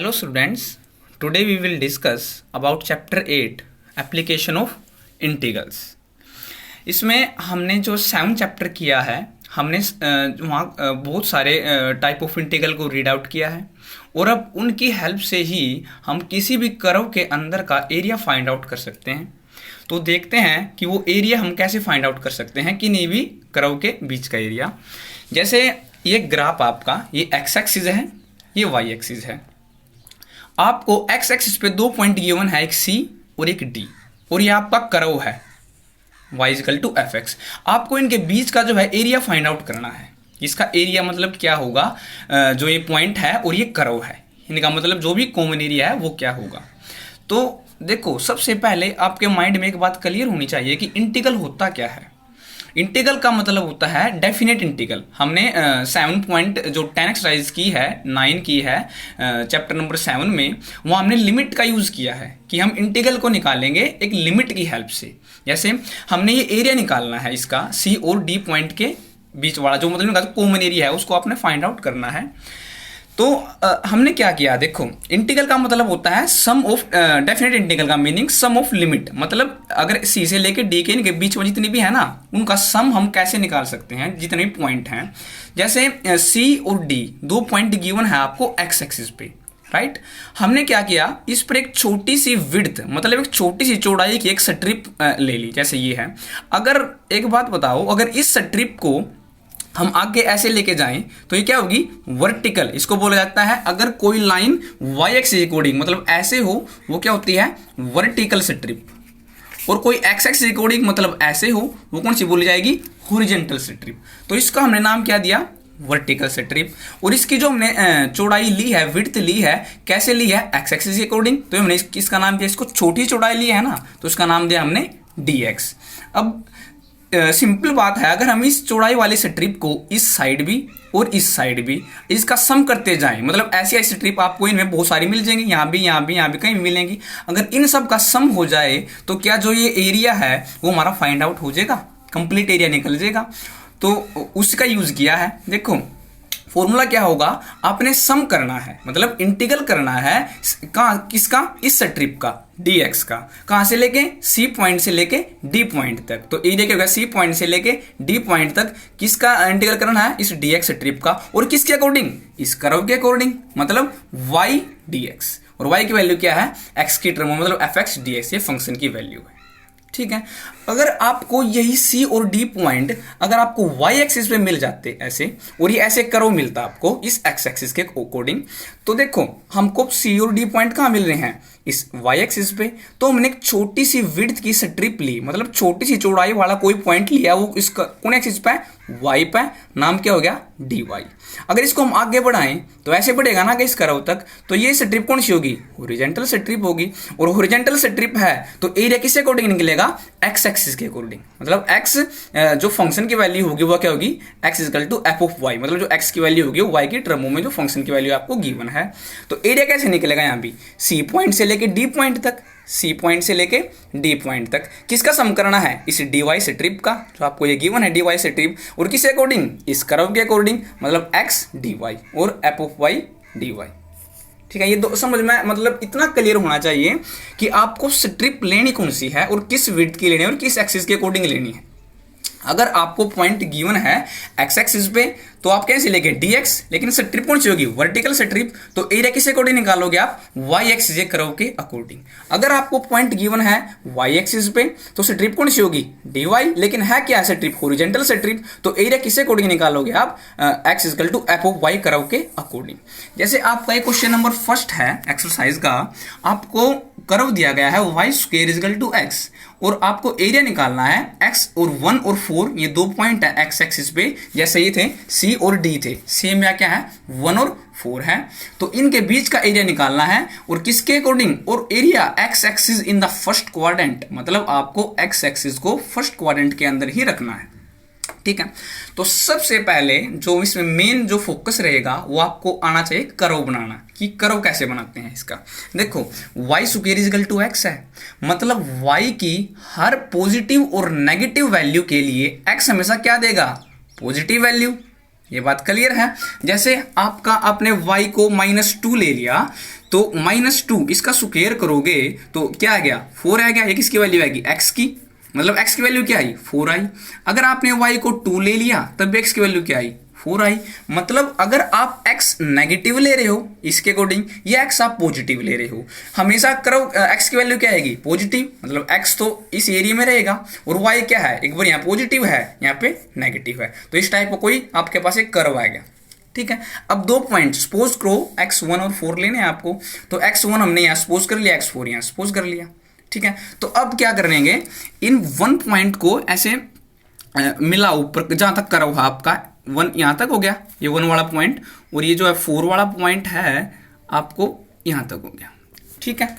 Hello students, today we will discuss about chapter 8 application of integrals। इसमें हमने जो 7 chapter किया है हमने वहाँ बहुत सारे टाइप ऑफ इंटीग्रल को रीड आउट किया है और अब उनकी हेल्प से ही हम किसी भी कर्व के अंदर का एरिया फाइंड आउट कर सकते हैं। तो देखते हैं कि वो एरिया हम कैसे फाइंड आउट कर सकते हैं किन्हीं भी कर्व के बीच का एरिया। जैसे ये ग्राफ आपका ये एक्स एक्सिस है, ये वाई एक्सिस है। आपको एक्स एक्सिस पे 2 पॉइंट गिवन है, एक सी और एक डी, और ये आपका कर्व है y equal to f x. आपको इनके बीच का जो है एरिया फाइंड आउट करना है। इसका एरिया मतलब क्या होगा, जो ये पॉइंट है और ये कर्व है, इनका मतलब जो भी कॉमन एरिया है वो क्या होगा। तो देखो, सबसे पहले आपके माइंड में एक बात क्लियर होनी चाहिए कि इंटीग्रल होता क्या है। इंटीग्रल का मतलब होता है डेफिनेट इंटीग्रल। हमने 7 पॉइंट जो 10 एक्सरसाइज की है, 9 की है चैप्टर नंबर 7 में, वहाँ हमने लिमिट का यूज़ किया है कि हम इंटीग्रल को निकालेंगे एक लिमिट की हेल्प से। जैसे हमने ये एरिया निकालना है इसका सी और डी पॉइंट के बीच वाला, जो मतलब कॉमन एरिया है उसको आपने फाइंड आउट करना है। तो हमने क्या किया, देखो इंटीग्रल का मतलब होता है सम ऑफ, डेफिनेट इंटीग्रल का मीनिंग सम ऑफ लिमिट। मतलब अगर सी से लेके डी के इनके बीच में जितनी भी है ना, उनका सम हम कैसे निकाल सकते हैं, जितने भी पॉइंट हैं। जैसे सी और डी 2 पॉइंट गिवन है आपको एक्स एक्सिस पे, राइट। हमने क्या किया, इस पर एक छोटी सी विड्थ मतलब एक छोटी सी चौड़ाई की एक स्ट्रिप ले ली, जैसे ये है। अगर एक बात बताओ, अगर इस स्ट्रिप को हम आगे ऐसे लेके जाएं तो ये क्या होगी, वर्टिकल। इसको बोला जाता है, अगर कोई लाइन वाई एक्सिस अकॉर्डिंग मतलब ऐसे हो, वो क्या होती है, वर्टिकल स्ट्रिप। और कोई एक्स एक्सिस अकॉर्डिंग मतलब ऐसे हो, वो कौन सी बोली जाएगी, हॉरिजॉन्टल स्ट्रिप। तो इसका हमने नाम क्या दिया, वर्टिकल स्ट्रिप। और इसकी जो हमने चौड़ाई ली है, विड्थ ली है, कैसे ली है, एक्स एक्सिस के अकॉर्डिंग। तो हमने इसका नाम दिया, इसको छोटी चौड़ाई ली है ना, तो इसका नाम दिया हमने डी एक्स। अब सिंपल बात है, अगर हम इस चौड़ाई वाली स्ट्रिप को इस साइड भी और इस साइड भी इसका सम करते जाएं, मतलब ऐसी ऐसी स्ट्रिप आपको इनमें बहुत सारी मिल जाएंगी, यहाँ भी यहाँ भी यहाँ भी कहीं मिलेंगी। अगर इन सब का सम हो जाए तो क्या जो ये एरिया है वो हमारा फाइंड आउट हो जाएगा, कंप्लीट एरिया निकल जाएगा। तो उसका यूज किया है। देखो फॉर्मूला क्या होगा, आपने सम करना है, मतलब इंटीग्रल करना है कहाँ, किसका, इस स्ट्रिप का dx का, कहाँ से लेके, सी पॉइंट से लेके डी पॉइंट तक। तो एरिया क्या होगा, सी पॉइंट से लेके डी पॉइंट तक किसका इंटीग्रल करना है, इस dx स्ट्रिप का। और किसके अकॉर्डिंग, इस कर्व के अकॉर्डिंग, मतलब y dx। और y की वैल्यू क्या है, x की टर्म में, मतलब fx dx, ये फंक्शन की वैल्यू है, ठीक है। अगर आपको यही C और D पॉइंट अगर आपको y एक्सिस पे मिल जाते ऐसे, और ये ऐसे कर्व मिलता आपको इस x एक्सिस के अकॉर्डिंग, तो देखो हमको C और D पॉइंट कहाँ मिल रहे हैं, इस y एक्सिस पे। तो हमने एक छोटी सी विड्थ की स्ट्रिप ली, मतलब छोटी सी चौड़ाई वाला कोई पॉइंट लिया, वो इस कौन एक्सिस पे, y पे, नाम क्या हो गया, dy। अगर इसको हम आगे बढ़ाएं तो ऐसे बढ़ेगा ना कि इस कर्व तक, तो ये स्ट्रिप कौन सी होगी, हॉरिजॉन्टल स्ट्रिप होगी। और हॉरिजॉन्टल स्ट्रिप है तो एरिया किसके अकॉर्डिंग निकलेगा, x एक्सिस के अकॉर्डिंग। मतलब x जो फंक्शन की वैल्यू होगी वो क्या होगी, x equal to f of y, मतलब जो x की वैल्यू होगी वो y की टर्मों में जो फंक्शन की वैल्यू आपको गिवन है। तो एरिया कैसे निकलेगा, यहाँ भी C पॉइंट से लेके D पॉइंट तक, C पॉइंट से लेके D पॉइंट तक किसका सम करना है, इस dy स्ट्रिप का, जो आपको ये गिवन है dy स्ट्रिप, और किसके अकॉर्डिंग, इस कर्व के अकॉर्डिंग, मतलब x dy और f ऑफ y dy। ठीक है, ये दो समझ में, मतलब इतना क्लियर होना चाहिए कि आपको स्ट्रिप लेनी कौन सी है और किस विड्थ की लेनी है और किस एक्सिस के अकॉर्डिंग लेनी है। अगर आपको पॉइंट गिवन है एक्स एक्सिस पे तो आप कैसे लेंगे, dx, लेकिन स्ट्रिप कौन सी होगी, वर्टिकल स्ट्रिप। तो एरिया किसके अकॉर्डिंग निकालोगे आप, y एक्सिस के कर्व के अकॉर्डिंग। अगर आपको पॉइंट गिवन है y एक्सिस पे तो स्ट्रिप कौन सी होगी, dy, लेकिन है क्या स्ट्रिप, हॉरिजॉन्टल स्ट्रिप। तो एरिया किसके अकॉर्डिंग निकालोगे आप, x equal to f of y curve के अकॉर्डिंग। जैसे आपका एक क्वेश्चन नंबर फर्स्ट है एक्सरसाइज का, आपको कर्व दिया गया है y square equal to x, और आपको एरिया निकालना है x और 1 और 4, ये 2 पॉइंट है x एक्सिस पे, जैसे ये थे C और D थे, सेम या क्या है 1 और 4 है। तो इनके बीच का एरिया निकालना है, और किसके अकॉर्डिंग, और area x axis in the first quadrant, मतलब आपको x एक्सिस को फर्स्ट क्वाड्रेंट के अंदर ही रखना है, ठीक है। तो सबसे पहले जो इसमें मेन जो फोकस रहेगा वो आपको आना चाहिए कर्व बनाना, कि कर्व कैसे बनाते हैं इसका। देखो y square equal to x है, मतलब y की हर पॉजिटिव और नेगेटिव वैल्यू के लिए x हमेशा क्या देगा, पॉजिटिव वैल्यू। ये बात क्लियर है। जैसे आपका आपने y को -2 ले लिया, तो -2 इसका स्क्वायर करोगे तो क्या आ गया, 4 आ गया। ये किसकी वैल्यू आएगी, x की, मतलब x की वैल्यू क्या आई, 4 आई। अगर आपने y को 2 ले लिया तब भी x की वैल्यू क्या आई, 4 आई। मतलब अगर आप x नेगेटिव ले रहे हो इसके अकॉर्डिंग, या x आप पॉजिटिव ले रहे हो, हमेशा करो x की वैल्यू क्या आएगी, पॉजिटिव, मतलब x तो इस एरिया में रहेगा, और y क्या है, एक बार यहाँ पॉजिटिव है यहाँ पे नेगेटिव है, तो इस टाइप का कोई आपके पास एक कर्व आएगा। ठीक है, अब 2 पॉइंट सपोज करो x1 और 4 लेने हैं आपको, तो x1 हमने यहाँ सपोज कर लिया, x4 यहाँ सपोज कर लिया। ठीक है, तो अब क्या करेंगे, इन 1 पॉइंट को ऐसे मिला ऊपर, जहां तक कर्व है आपका 1 यहां तक हो गया, ये 1 वाला पॉइंट, और ये जो है 4 वाला पॉइंट है आपको यहां तक हो गया। ठीक है,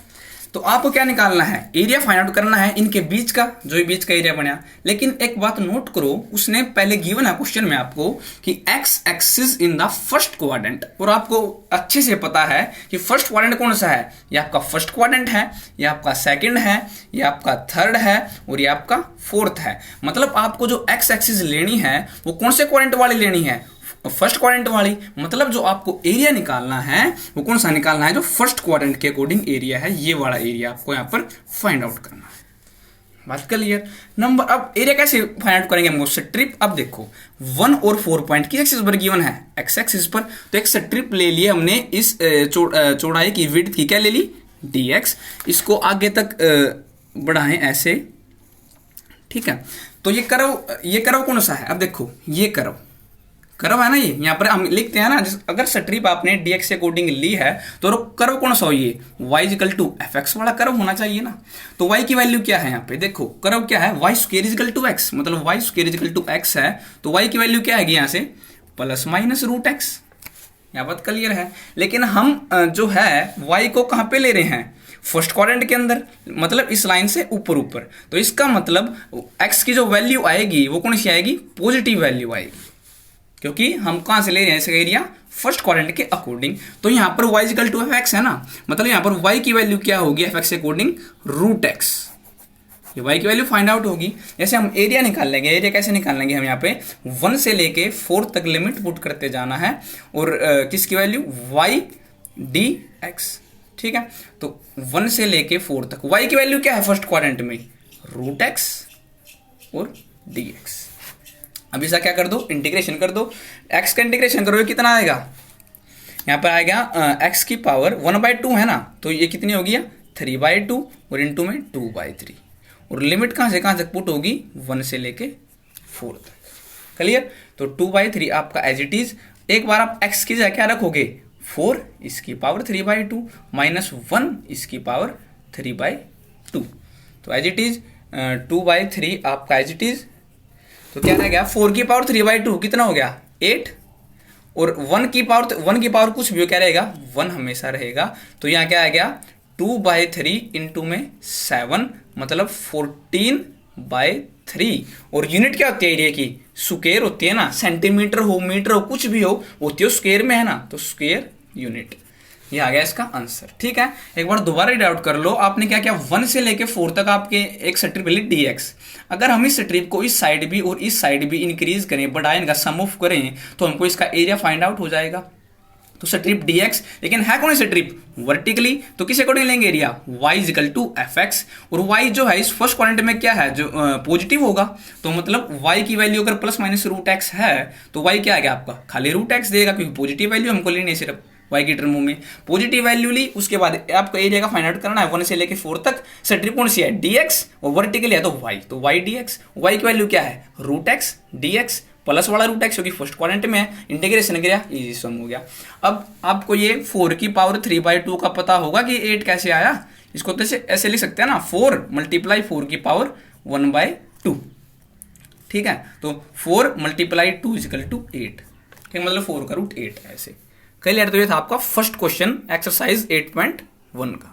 तो आपको क्या निकालना है, एरिया फाइंड आउट करना है इनके बीच का, जो ये बीच का एरिया बना। लेकिन एक बात नोट करो, उसने पहले गिवन है क्वेश्चन में आपको कि x axis in the first quadrant, और आपको अच्छे से पता है कि फर्स्ट क्वाड्रेंट कौन सा है, ये आपका फर्स्ट क्वाड्रेंट है, ये आपका सेकंड है, ये आपका थर्ड है, और ये आपका फोर्थ है। मतलब आपको जो x एक्सिस लेनी है वो कौन से क्वाड्रेंट वाली लेनी है, फर्स्ट क्वाड्रेंट वाली। मतलब जो आपको एरिया निकालना है वो कौन सा निकालना है, जो फर्स्ट क्वाड्रेंट के अकॉर्डिंग एरिया है, ये वाला एरिया आपको यहाँ पर फाइंड आउट करना है। बात क्लियर। नंबर, अब एरिया कैसे फाइंड आउट करेंगे हम, स्ट्रिप। अब देखो 1 और 4 पॉइंट किस एक्सिस पर गिवन है, एक्स एक्सिस पर, तो एक स्ट्रिप ले लिए हमने, इस चौड़ाई की विड्थ की क्या ले ली, dx, इसको आगे तक बढ़ाएं ऐसे। ठीक है, तो ये कर्व कौन सा है, अब देखो ये कर्व है ना, ये यहाँ पर हम लिखते हैं ना, अगर स्ट्रिप आपने dx से अकॉर्डिंग ली है तो कर्व कौन सा हो, ये y इक्वल टू fx वाला कर्व होना चाहिए ना। तो y की वैल्यू क्या है, यहाँ पे देखो कर्व क्या है, y square equal to x, मतलब y square equal to x है, तो y की वैल्यू क्या आएगी यहाँ से, ±√x। यहाँ बात क्लियर है। लेकिन हम जो है y को कहाँ पे ले रहे हैं, फर्स्ट क्वाड्रेंट के अंदर, मतलब इस लाइन से ऊपर। तो इसका मतलब x की जो वैल्यू आएगी वो कौन सी आएगी, पॉजिटिव वैल्यू आएगी, क्योंकि हम कहां से ले रहे हैं इसका एरिया, फर्स्ट क्वाड्रेंट के अकॉर्डिंग। तो यहां पर y इक्वल टू fx है ना, मतलब यहां पर y की वैल्यू क्या होगी fx के अकॉर्डिंग, √x। ये y की वैल्यू फाइंड आउट होगी। जैसे हम एरिया निकाल लेंगे, एरिया कैसे निकाल लेंगे, हम यहाँ पे 1 से लेके 4 तक लिमिट पुट करते जाना है, और किसकी वैल्यू, y dx। ठीक है, तो 1 से लेके 4 तक y की वैल्यू क्या है फर्स्ट क्वाड्रेंट में, √x और dx। अब इसका क्या कर दो, इंटीग्रेशन कर दो, x का इंटीग्रेशन करोगे कितना आएगा, यहाँ पर आएगा x की पावर 1/2 है ना, तो ये कितनी होगी, 3/2, और इनटू में 2/3, और लिमिट कहाँ से कहाँ तक पुट होगी, 1 से लेके 4 तक। क्लियर। तो 2/3 आपका एज इट इज। एक बार आप x की जगह क्या रखोगे, 4 इसकी पावर 3/2 -1 इसकी पावर 3/2, तो एज इट इज 2/3 आपका एज इट इज। तो क्या रह गया, 4 की पावर 3/2 कितना हो गया, 8, और 1 की पावर कुछ भी हो, क्या रहेगा, 1 हमेशा रहेगा। तो यहाँ क्या आ गया, 2/3 इंटू में 7, मतलब 14/3। और यूनिट क्या होती है एरिया की, स्क्वायर होती है ना, सेंटीमीटर हो, मीटर हो, कुछ भी हो, होती है स्क्वायर में है ना, तो स्क्वायर यूनिट। ये आ गया इसका आंसर। ठीक है, एक बार दोबारा रीड आउट कर लो। आपने क्या किया, 1 से लेके 4 तक आपके एक स्ट्रिप ली dx। अगर हम इस स्ट्रिप को इस साइड भी और इस साइड भी इंक्रीज करें, बढ़ाएं, इनका सम ऑफ करें, तो हमको इसका एरिया फाइंड आउट हो जाएगा। तो स्ट्रिप dx, लेकिन है कौन सी स्ट्रिप, वर्टिकली, तो किस अकॉर्डिंग लेंगे area, y equal to fx, और y जो है इस फर्स्ट क्वाड्रेंट में क्या है, जो पॉजिटिव होगा, तो मतलब y की वैल्यू अगर ±√x है तो y क्या आ गया आपका, खाली √x देगा, क्योंकि पॉजिटिव वैल्यू हमको लेनी है सिर्फ y की टर्मों में। पॉजिटिव वैल्यू ली, उसके बाद आपको एरिया का फाइंड आउट करना है 1 से लेके 4 तक। स्ट्रिप कौन सी है, dx, और वर्टिकल है तो y dx। y की वैल्यू क्या है, √x dx, प्लस वाला √x क्योंकि फर्स्ट क्वाड्रेंट में है, इंटीग्रेशन किया, इजी सम हो गया। अब आपको ये 4 की पावर 3/2 का पता होगा कि 8 कैसे आया, इसको तो ऐसे लिख सकते हैं ना, 4 × 4 की पावर 1/2। ठीक है, तो 4 × 2 = 8, ठीक, मतलब 4 का √8 ऐसे। क्लियर। तो ये था आपका फर्स्ट क्वेश्चन एक्सरसाइज 8.1 का।